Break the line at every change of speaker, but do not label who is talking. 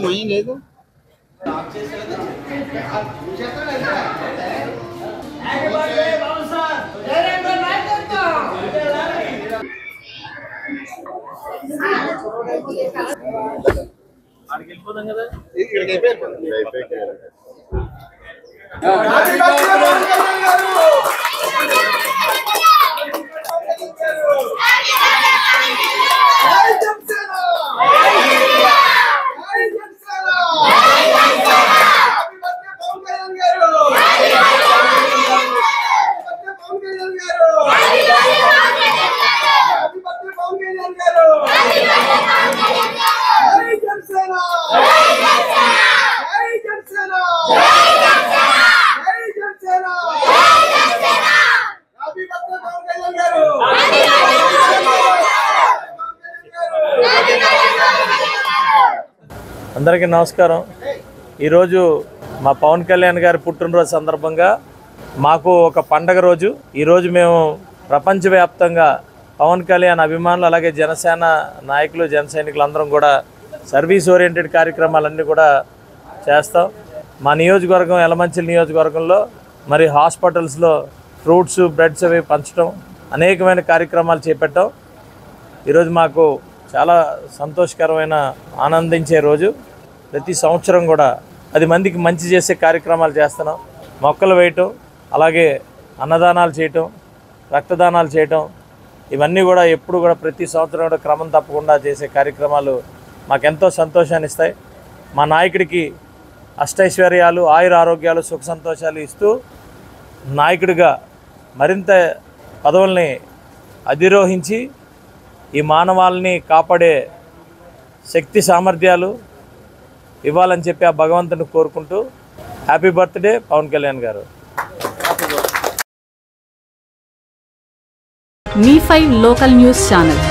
మయం లేదు.
వెళ్ళిపోతాం కదా
ఇక్కడికి అయిపోయారు.
అందరికీ నమస్కారం. ఈరోజు మా పవన్ కళ్యాణ్ గారి పుట్టినరోజు సందర్భంగా మాకు ఒక పండగ రోజు. ఈరోజు మేము ప్రపంచవ్యాప్తంగా పవన్ కళ్యాణ్ అభిమానులు అలాగే జనసేన నాయకులు జన సైనికులు అందరం కూడా సర్వీస్ ఓరియంటెడ్ కార్యక్రమాలన్నీ కూడా చేస్తాం. మా నియోజకవర్గం యలమంచిలి నియోజకవర్గంలో మరి హాస్పిటల్స్లో ఫ్రూట్స్ బ్రెడ్స్ అవి పంచడం అనేకమైన కార్యక్రమాలు చేపట్టాం. ఈరోజు మాకు చాలా సంతోషకరమైన ఆనందించే రోజు. ప్రతి సంవత్సరం కూడా 10 మందికి మంచి చేసే కార్యక్రమాలు చేస్తున్నాం. మొక్కలు వేయటం అలాగే అన్నదానాలు చేయటం రక్తదానాలు చేయటం ఇవన్నీ కూడా ఎప్పుడు కూడా ప్రతి సంవత్సరం కూడా క్రమం తప్పకుండా చేసే కార్యక్రమాలు మాకెంతో సంతోషాన్ని ఇస్తాయి. మా నాయకుడికి అష్టైశ్వర్యాలు ఆయుర ఆరోగ్యాలు సుఖ సంతోషాలు ఇస్తూ నాయకుడిగా మరింత పదవుల్ని అధిరోహించి ఈ మానవాళిని కాపాడే శక్తి సామర్థ్యాలు ఇవ్వాలని చెప్పి ఆ భగవంతుని కోరుకుంటూ హ్యాపీ బర్త్డే పవన్ కళ్యాణ్ గారు.
మీ5 లోకల్ న్యూస్ ఛానల్